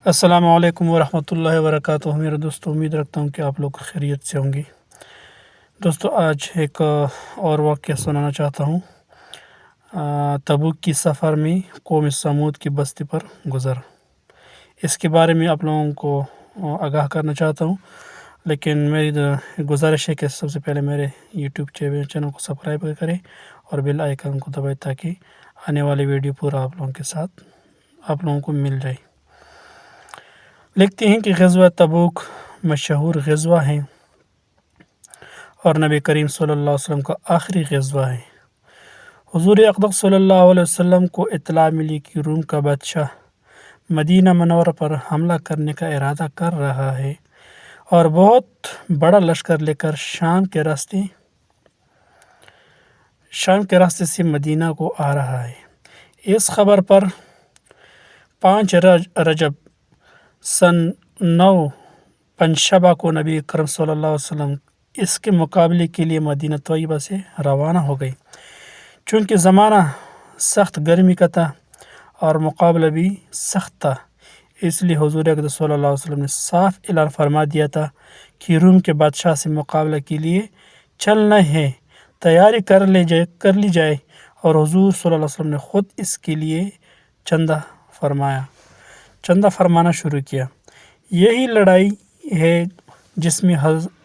السلام علیکم ورحمۃ اللہ وبرکاتہ میرے دوستوں، امید رکھتا ہوں کہ آپ لوگ خیریت سے ہوں گے۔ دوستوں، آج ایک اور واقعہ سنانا چاہتا ہوں۔ تبوک کی سفر میں قوم سمود کی بستی پر گزر، اس کے بارے میں آپ لوگوں کو آگاہ کرنا چاہتا ہوں۔ لیکن میری گزارش ہے کہ سب سے پہلے میرے یوٹیوب چینل کو سبسکرائب کریں اور بیل آئیکن کو دبائیں تاکہ آنے والی ویڈیو پورا آپ لوگوں کے ساتھ آپ لوگوں کو مل جائے۔ لکھتے ہیں کہ غزوہ تبوک مشہور غزوہ ہے اور نبی کریم صلی اللہ علیہ وسلم کا آخری غزوہ ہے۔ حضور اقدس صلی اللہ علیہ وسلم کو اطلاع ملی کہ روم کا بادشاہ مدینہ منورہ پر حملہ کرنے کا ارادہ کر رہا ہے اور بہت بڑا لشکر لے کر شام کے راستے سے مدینہ کو آ رہا ہے۔ اس خبر پر 5 رجب سن 9 پنجشنبہ کو نبی اکرم صلی اللہ علیہ وسلم اس کے مقابلے کے لیے مدینہ طیبہ سے روانہ ہو گئے۔ چونکہ زمانہ سخت گرمی کا تھا اور مقابلہ بھی سخت تھا، اس لیے حضور اقدس صلی اللہ علیہ وسلم نے صاف اعلان فرما دیا تھا کہ روم کے بادشاہ سے مقابلہ کے لیے چلنا ہے، تیاری کر لی جائے، اور حضور صلی اللہ علیہ وسلم نے خود اس کے لیے چندہ فرمانا شروع کیا۔ یہی لڑائی ہے جس میں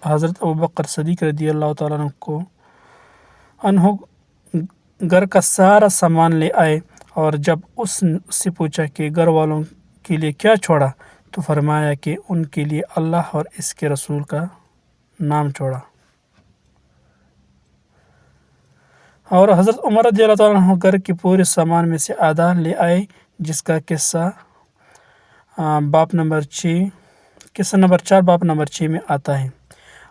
حضرت ابوبکر صدیق رضی اللہ تعالیٰ عنہ گھر کا سارا سامان لے آئے، اور جب اس سے پوچھا کہ گھر والوں کے لیے کیا چھوڑا، تو فرمایا کہ ان کے لیے اللہ اور اس کے رسول کا نام چھوڑا۔ اور حضرت عمر رضی اللہ تعالیٰ عنہ گھر کے پورے سامان میں سے آدھا لے آئے، جس کا قصہ قصہ نمبر 4 باب نمبر 6 میں آتا ہے۔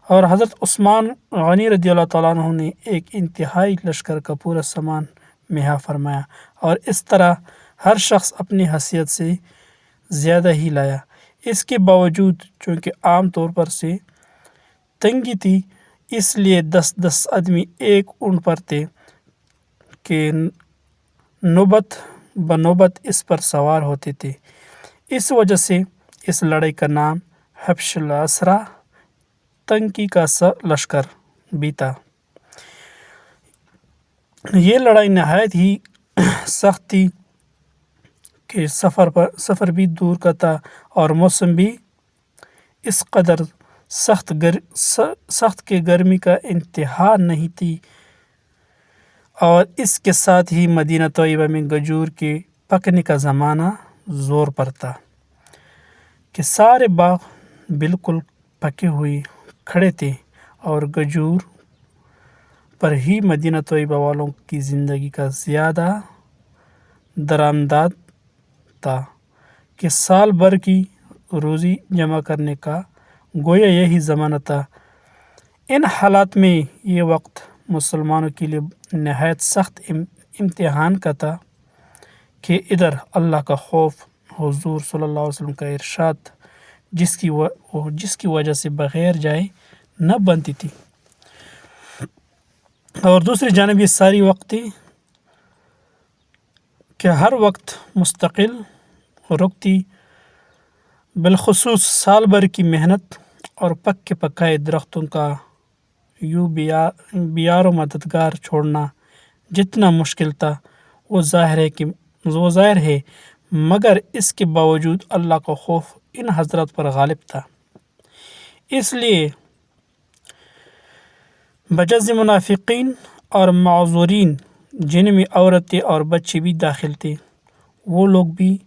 اور حضرت عثمان غنی رضی اللہ تعالیٰ عنہ نے ایک انتہائی لشکر کا پورا سامان مہیا فرمایا، اور اس طرح ہر شخص اپنی حیثیت سے زیادہ ہی لایا۔ اس کے باوجود چونکہ عام طور پر سے تنگی تھی، اس لیے 10 آدمی ایک اونٹ پر تھے کہ نوبت بنوبت اس پر سوار ہوتے تھے۔ اس وجہ سے اس لڑائی کا نام حبش الاسرا، تنگی کا لشکر بھی تھا۔ یہ لڑائی نہایت ہی سخت تھی کہ سفر بھی دور کا تھا اور موسم بھی اس قدر سخت کہ گرمی کا انتہا نہیں تھی، اور اس کے ساتھ ہی مدینہ طیبہ میں کھجور کے پکنے کا زمانہ زور پر تھا کہ سارے باغ بالکل پکے ہوئے کھڑے تھے، اور کھجور پر ہی مدینہ طیبہ والوں کی زندگی کا زیادہ درآمدات تھا کہ سال بھر کی روزی جمع کرنے کا گویا یہی زمانہ تھا۔ ان حالات میں یہ وقت مسلمانوں کے لیے نہایت سخت امتحان کا تھا کہ ادھر اللہ کا خوف، حضور صلی اللہ علیہ وسلم کا ارشاد جس کی وجہ سے بغیر جائے نہ بنتی تھی، اور دوسری جانب یہ ساری وقت تھی کہ ہر وقت مستقل رکتی، بالخصوص سال بھر کی محنت اور پکائے درختوں کا یوں بیار و مددگار چھوڑنا جتنا مشکل تھا وہ ظاہر ہے، مگر اس کے باوجود اللہ کا خوف ان حضرات پر غالب تھا۔ اس لیے بجز منافقین اور معذورین، جن میں عورتیں اور بچے بھی داخل تھے، وہ لوگ بھی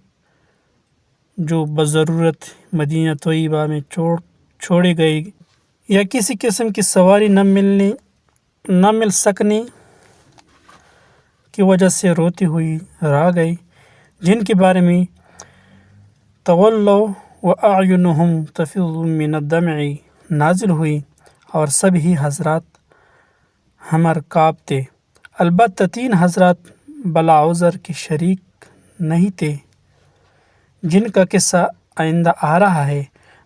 جو بضرورت مدینہ طیبہ میں چھوڑے گئے یا کسی قسم کی سواری نہ مل سکنے کی وجہ سے روتے ہوئے رہ گئے، جن کے بارے میں تولوا واعینہم تفیض من الدمع نازل ہوئی، اور سبھی حضرات ہمر کعب تھے۔ البتہ 3 حضرات بلا عذر کے شریک نہیں تھے، جن کا قصہ آئندہ آ رہا ہے۔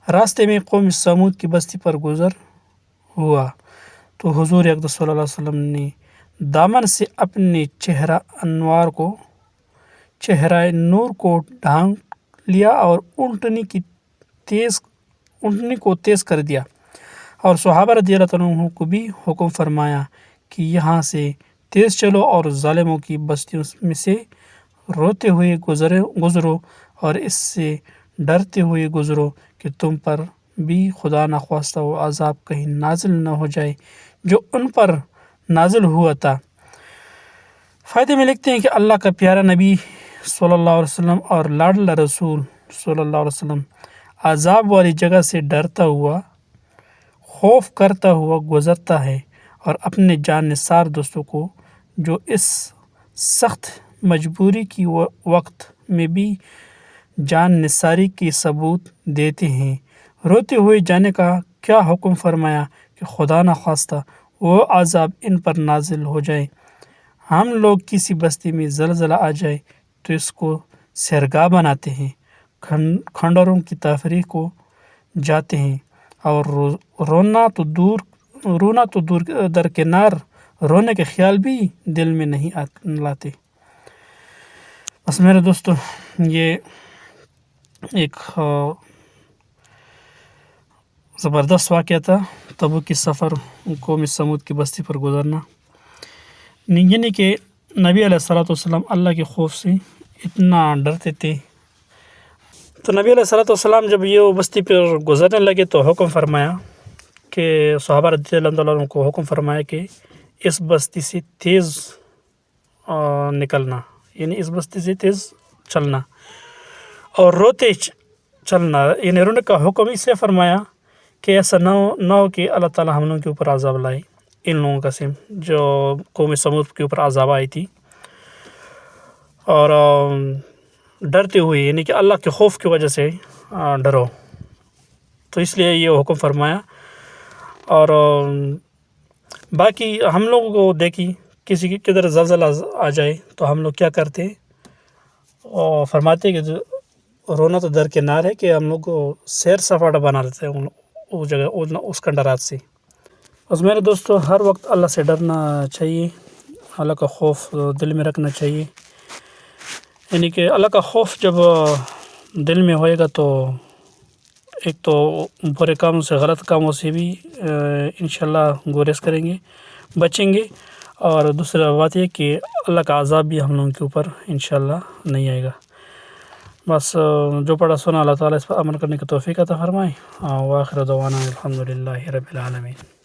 راستے میں قوم سمود کی بستی پر گزر ہوا تو حضور اقدس صلی اللہ علیہ وسلم نے دامن سے اپنے چہرہ نور کو ڈھانک لیا اور اونٹنی کو تیز کر دیا، اور صحابہ رضی اللہ عنہ کو بھی حکم فرمایا کہ یہاں سے تیز چلو اور ظالموں کی بستیوں میں سے روتے ہوئے گزرو اور اس سے ڈرتے ہوئے گزرو کہ تم پر بھی خدا نخواستہ وہ عذاب کہیں نازل نہ ہو جائے جو ان پر نازل ہوا تھا۔ فائدے میں لکھتے ہیں کہ اللہ کا پیارا نبی صلی اللہ علیہ وسلم اور لاڈلا رسول صلی اللہ علیہ وسلم عذاب والی جگہ سے ڈرتا ہوا، خوف کرتا ہوا گزرتا ہے، اور اپنے جان نثار دوستوں کو جو اس سخت مجبوری کی وقت میں بھی جان نثاری کی ثبوت دیتے ہیں، روتے ہوئے جانے کا کیا حکم فرمایا کہ خدا نخواستہ وہ عذاب ان پر نازل ہو جائے۔ ہم لوگ کسی بستی میں زلزلہ آ جائے تو اس کو سیرگاہ بناتے ہیں، کھنڈروں کی تفریح کو جاتے ہیں، اور رونا تو دور درکنار رونے کے خیال بھی دل میں نہیں لاتے۔ بس میرے دوستو، یہ ایک زبردست واقعہ تھا، تبوک کی سفر، قوم سمود کی بستی پر گزرنا، یعنی کہ نبی علیہ الصلوۃ والسلام اللہ کے خوف سے اتنا ڈرتے تھے۔ تو نبی علیہ الصلوۃ والسلام جب یہ بستی پر گزرنے لگے تو حکم فرمایا کہ صحابہ رضی اللہ عنہ کو حکم فرمایا کہ اس بستی سے تیز نکلنا، یعنی اس بستی سے تیز چلنا اور روتے چلنا، یعنی رونے کا حکم اس لیے فرمایا کہ ایسا نہ ہو کہ اللہ تعالیٰ ہم لوگوں کے اوپر عذاب لائے، ان لوگوں کا سیم جو قوم سمود کے اوپر عذاب آئی تھی، اور ڈرتے ہوئے، یعنی کہ اللہ کے خوف کی وجہ سے ڈرو، تو اس لیے یہ حکم فرمایا۔ اور باقی ہم لوگوں کو دیکھی کسی کی کدھر زلزلہ آ جائے تو ہم لوگ کیا کرتے، اور فرماتے کہ رونا تو درکنار ہے کہ ہم لوگ کو سیر سپاٹا بنا دیتے ہیں اس جگہ اس کھنڈرات سے۔ بس میرے دوستو، ہر وقت اللہ سے ڈرنا چاہیے، اللہ کا خوف دل میں رکھنا چاہیے، یعنی کہ اللہ کا خوف جب دل میں ہوئے گا تو ایک تو برے کاموں سے، غلط کاموں سے بھی انشاءاللہ گریز کریں گے، بچیں گے، اور دوسرا بات یہ کہ اللہ کا عذاب بھی ہم لوگوں کے اوپر انشاءاللہ نہیں آئے گا۔ بس جو پڑھا سنا اللہ تعالیٰ اس پر عمل کرنے کی توفیق عطا فرمائے۔ وآخر دعوانا الحمدللہ رب العالمین۔